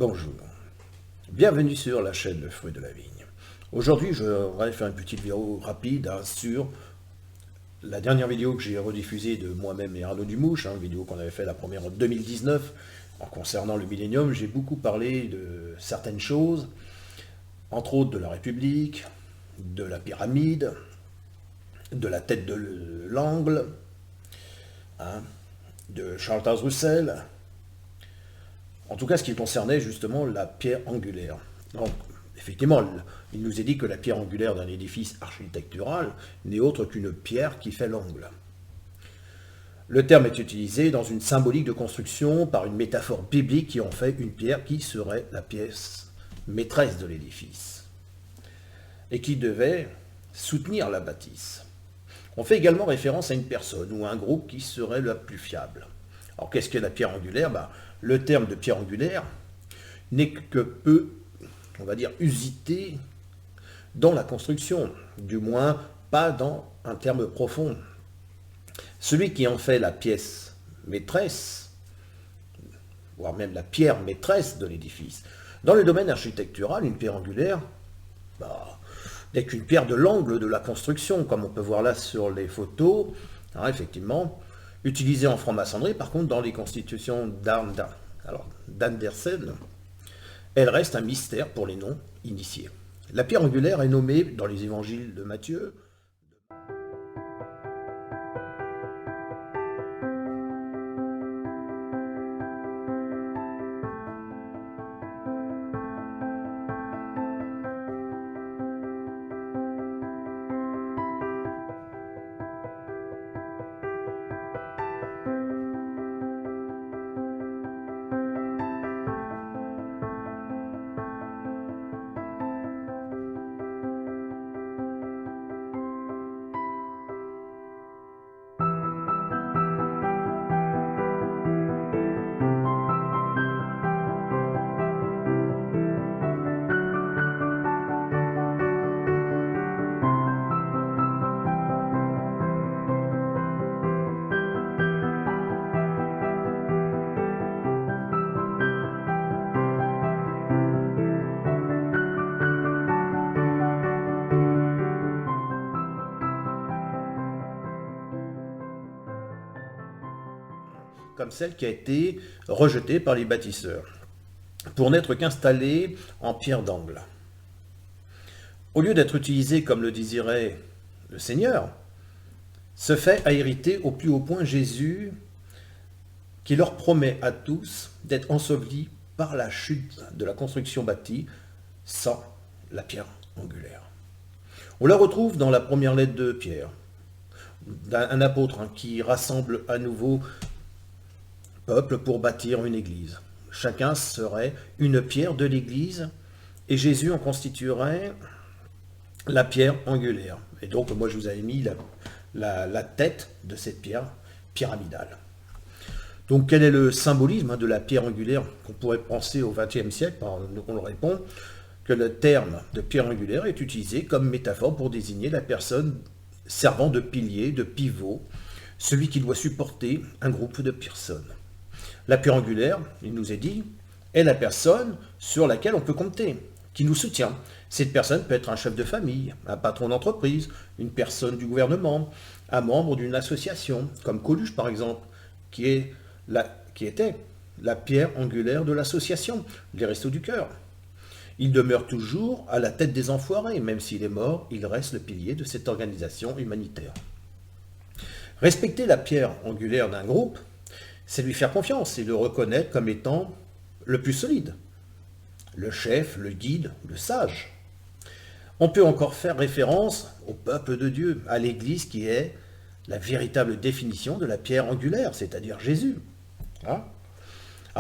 Bonjour, bienvenue sur la chaîne Le Fruit de la Vigne. Aujourd'hui, je voudrais faire une petite vidéo rapide sur la dernière vidéo que j'ai rediffusée de moi-même et Arnaud Dumouche, une vidéo qu'on avait fait la première en 2019. En concernant le millénium, j'ai beaucoup parlé de certaines choses, entre autres de la République, de la pyramide, de la tête de l'angle, de Charles Taze Russell. En tout cas, ce qui concernait justement la pierre angulaire. Donc, effectivement, il nous est dit que la pierre angulaire d'un édifice architectural n'est autre qu'une pierre qui fait l'angle. Le terme est utilisé dans une symbolique de construction par une métaphore biblique qui en fait une pierre qui serait la pièce maîtresse de l'édifice et qui devait soutenir la bâtisse. On fait également référence à une personne ou à un groupe qui serait la plus fiable. Alors, qu'est-ce qu'est la pierre angulaire? Le terme de pierre angulaire n'est que peu, on va dire, usité dans la construction, du moins pas dans un terme profond. Celui qui en fait la pièce maîtresse, voire même la pierre maîtresse de l'édifice. Dans le domaine architectural, une pierre angulaire n'est qu'une pierre de l'angle de la construction, comme on peut voir là sur les photos, effectivement, utilisée en franc-maçonnerie. Par contre, dans les constitutions d'Andersen, elle reste un mystère pour les non-initiés. La pierre angulaire est nommée dans les évangiles de Matthieu comme celle qui a été rejetée par les bâtisseurs, pour n'être qu'installée en pierre d'angle. Au lieu d'être utilisée comme le désirait le Seigneur, ce fait a irrité au plus haut point Jésus, qui leur promet à tous d'être ensevelis par la chute de la construction bâtie sans la pierre angulaire. On la retrouve dans la première lettre de Pierre, d'un apôtre qui rassemble à nouveau peuple pour bâtir une église. Chacun serait une pierre de l'église et Jésus en constituerait la pierre angulaire. Et donc moi je vous avais mis la tête de cette pierre pyramidale. Donc quel est le symbolisme de la pierre angulaire qu'on pourrait penser au XXe siècle? On le répond que le terme de pierre angulaire est utilisé comme métaphore pour désigner la personne servant de pilier, de pivot, celui qui doit supporter un groupe de personnes. La pierre angulaire, il nous est dit, est la personne sur laquelle on peut compter, qui nous soutient. Cette personne peut être un chef de famille, un patron d'entreprise, une personne du gouvernement, un membre d'une association, comme Coluche par exemple, qui était la pierre angulaire de l'association, les Restos du Cœur. Il demeure toujours à la tête des enfoirés, même s'il est mort, il reste le pilier de cette organisation humanitaire. Respecter la pierre angulaire d'un groupe, c'est lui faire confiance et le reconnaître comme étant le plus solide, le chef, le guide, le sage. On peut encore faire référence au peuple de Dieu, à l'Église qui est la véritable définition de la pierre angulaire, c'est-à-dire Jésus.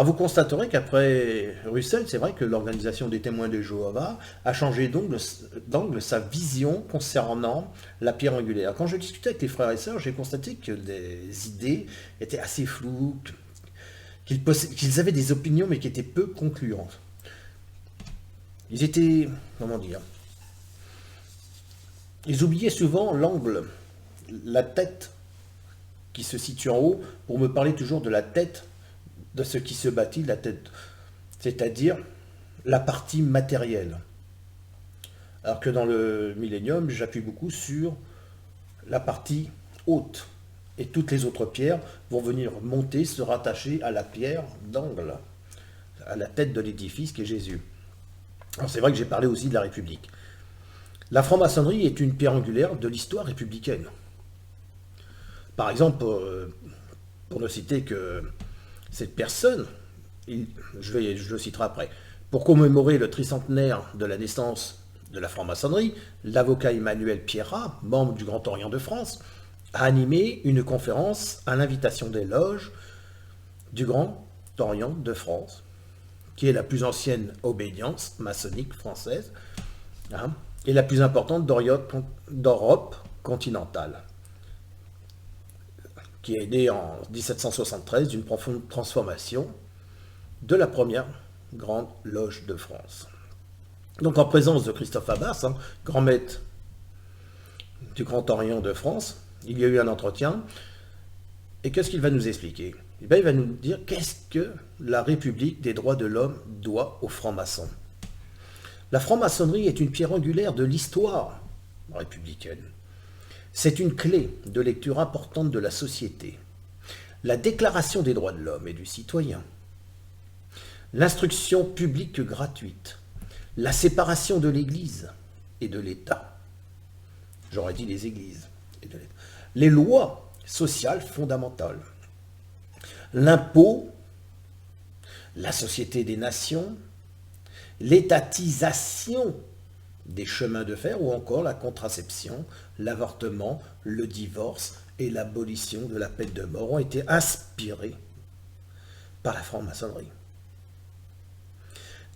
Vous constaterez qu'après Russell, c'est vrai que l'organisation des témoins de Jéhovah a changé d'angle sa vision concernant la pierre angulaire. Quand je discutais avec les frères et sœurs, j'ai constaté que les idées étaient assez floues, qu'ils avaient des opinions mais qui étaient peu concluantes. Ils étaient, ils oubliaient souvent l'angle, la tête qui se situe en haut, pour me parler toujours de la tête de ce qui se bâtit, la tête c'est-à-dire la partie matérielle. Alors que dans le Millénium, j'appuie beaucoup sur la partie haute. Et toutes les autres pierres vont venir monter, se rattacher à la pierre d'angle, à la tête de l'édifice qui est Jésus. Alors c'est vrai que j'ai parlé aussi de la République. La franc-maçonnerie est une pierre angulaire de l'histoire républicaine. Par exemple, pour ne citer que cette personne, je le citerai après, pour commémorer le tricentenaire de la naissance de la franc-maçonnerie, l'avocat Emmanuel Pierrat, membre du Grand Orient de France, a animé une conférence à l'invitation des loges du Grand Orient de France, qui est la plus ancienne obédience maçonnique française, hein, et la plus importante d'Europe continentale, qui est née en 1773 d'une profonde transformation de la première grande loge de France. Donc en présence de Christophe Abbas, hein, grand maître du Grand Orient de France, il y a eu un entretien, et qu'est-ce qu'il va nous expliquer? Eh bien, il va nous dire qu'est-ce que la République des droits de l'homme doit aux francs-maçons. La franc-maçonnerie est une pierre angulaire de l'histoire républicaine. C'est une clé de lecture importante de la société. La Déclaration des droits de l'homme et du citoyen, l'instruction publique gratuite, la séparation de l'Église et de l'État. J'aurais dit les églises et de l'État. Les lois sociales fondamentales, l'impôt, la société des nations, l'étatisation des chemins de fer ou encore la contraception, l'avortement, le divorce et l'abolition de la peine de mort ont été inspirés par la franc-maçonnerie.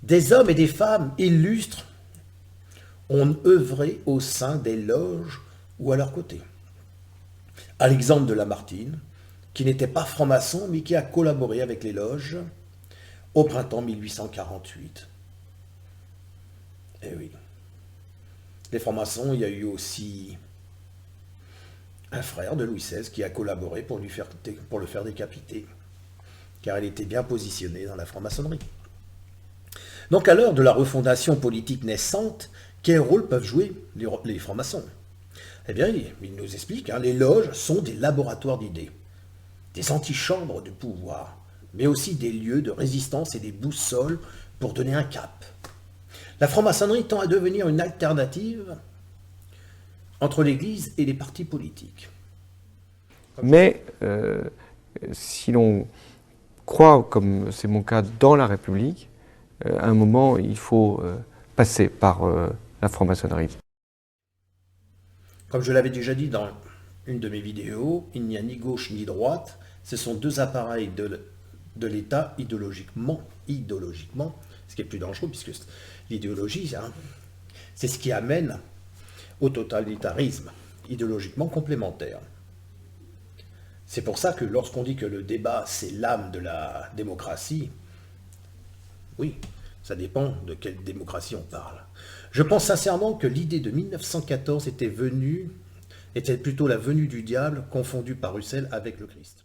Des hommes et des femmes illustres ont œuvré au sein des loges ou à leur côté. À l'exemple de Lamartine, qui n'était pas franc-maçon, mais qui a collaboré avec les loges au printemps 1848. Eh oui. Les francs-maçons, il y a eu aussi un frère de Louis XVI qui a collaboré pour le faire décapiter, car il était bien positionné dans la franc-maçonnerie. Donc à l'heure de la refondation politique naissante, quel rôle peuvent jouer les francs-maçons? Eh bien, il nous explique, hein, les loges sont des laboratoires d'idées, des antichambres de pouvoir, mais aussi des lieux de résistance et des boussoles pour donner un cap. La franc-maçonnerie tend à devenir une alternative entre l'Église et les partis politiques. Mais si l'on croit, comme c'est mon cas, dans la République, à un moment, il faut passer par la franc-maçonnerie. Comme je l'avais déjà dit dans une de mes vidéos, il n'y a ni gauche ni droite, ce sont deux appareils de l'État idéologiquement, ce qui est plus dangereux, puisque l'idéologie, hein, c'est ce qui amène au totalitarisme, idéologiquement complémentaire. C'est pour ça que lorsqu'on dit que le débat, c'est l'âme de la démocratie, oui, ça dépend de quelle démocratie on parle. Je pense sincèrement que l'idée de 1914 était plutôt la venue du diable, confondue par Russell avec le Christ.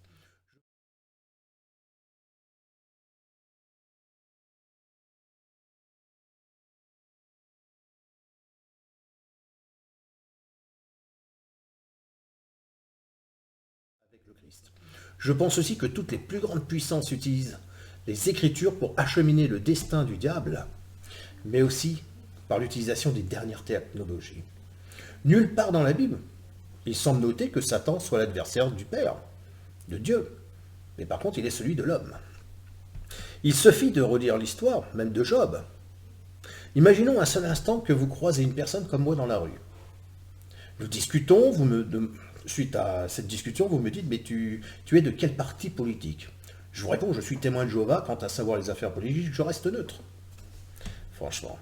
Je pense aussi que toutes les plus grandes puissances utilisent les Écritures pour acheminer le destin du diable, mais aussi par l'utilisation des dernières technologies. Nulle part dans la Bible, il semble noter que Satan soit l'adversaire du Père, de Dieu, mais par contre il est celui de l'homme. Il suffit de relire l'histoire, même de Job. Imaginons un seul instant que vous croisez une personne comme moi dans la rue. Nous discutons, suite à cette discussion, vous me dites, mais tu es de quel parti politique? Je vous réponds, je suis témoin de Jéhovah, quant à savoir les affaires politiques, je reste neutre. Franchement.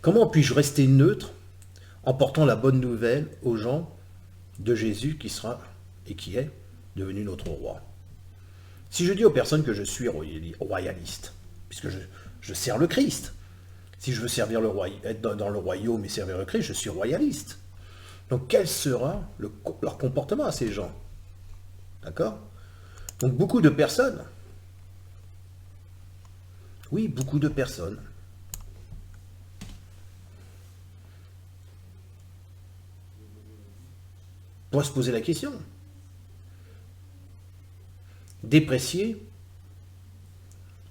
Comment puis-je rester neutre en portant la bonne nouvelle aux gens de Jésus qui sera et qui est devenu notre roi? Si je dis aux personnes que je suis royaliste, puisque je sers le Christ, si je veux servir être dans le royaume et servir le Christ, je suis royaliste. Donc quel sera leur comportement à ces gens? D'accord? Donc beaucoup de personnes Oui, beaucoup de personnes. Pour se poser la question. Déprécier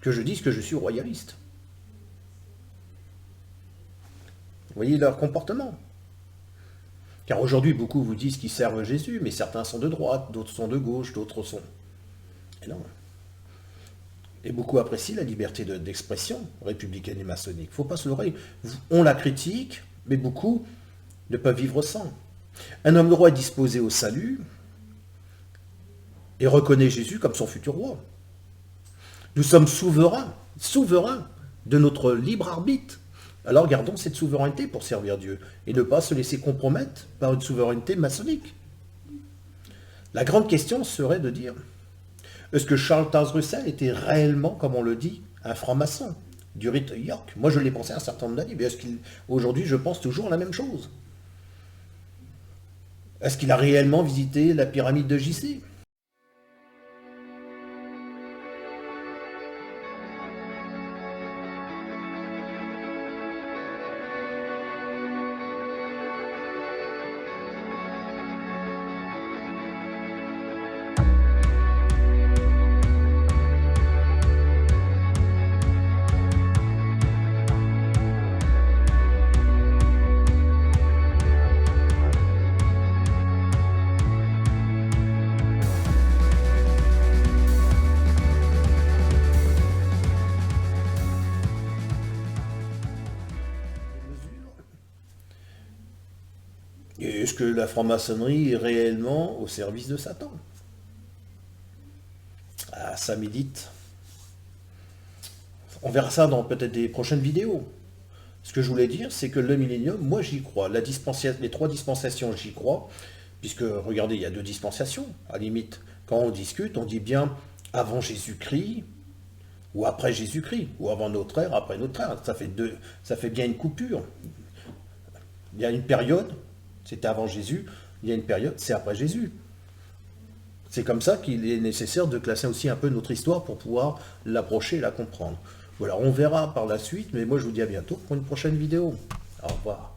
que je dise que je suis royaliste. Vous voyez leur comportement. Car aujourd'hui, beaucoup vous disent qu'ils servent Jésus, mais certains sont de droite, d'autres sont de gauche, d'autres sont... Et non. Et beaucoup apprécient la liberté d'expression républicaine et maçonnique. Il ne faut pas se leurrer. On la critique, mais beaucoup ne peuvent vivre sans. Un homme de roi est disposé au salut et reconnaît Jésus comme son futur roi. Nous sommes souverains de notre libre arbitre. Alors gardons cette souveraineté pour servir Dieu et ne pas se laisser compromettre par une souveraineté maçonnique. La grande question serait de dire, est-ce que Charles Taze Russell était réellement, comme on le dit, un franc-maçon du rite York? Moi je l'ai pensé un certain nombre d'années, mais aujourd'hui je pense toujours la même chose. Est-ce qu'il a réellement visité la pyramide de Gizeh? Et est-ce que la franc-maçonnerie est réellement au service de Satan? Ah, ça médite. On verra ça dans peut-être des prochaines vidéos. Ce que je voulais dire, c'est que le millénium, moi j'y crois. Les 3 dispensations, j'y crois. Puisque, regardez, il y a 2 dispensations. À la limite, quand on discute, on dit bien avant Jésus-Christ, ou après Jésus-Christ, ou avant notre ère, après notre ère. Ça fait bien une coupure. Il y a une période, c'était avant Jésus, il y a une période, c'est après Jésus. C'est comme ça qu'il est nécessaire de classer aussi un peu notre histoire pour pouvoir l'approcher et la comprendre. Voilà, on verra par la suite, mais moi je vous dis à bientôt pour une prochaine vidéo. Au revoir.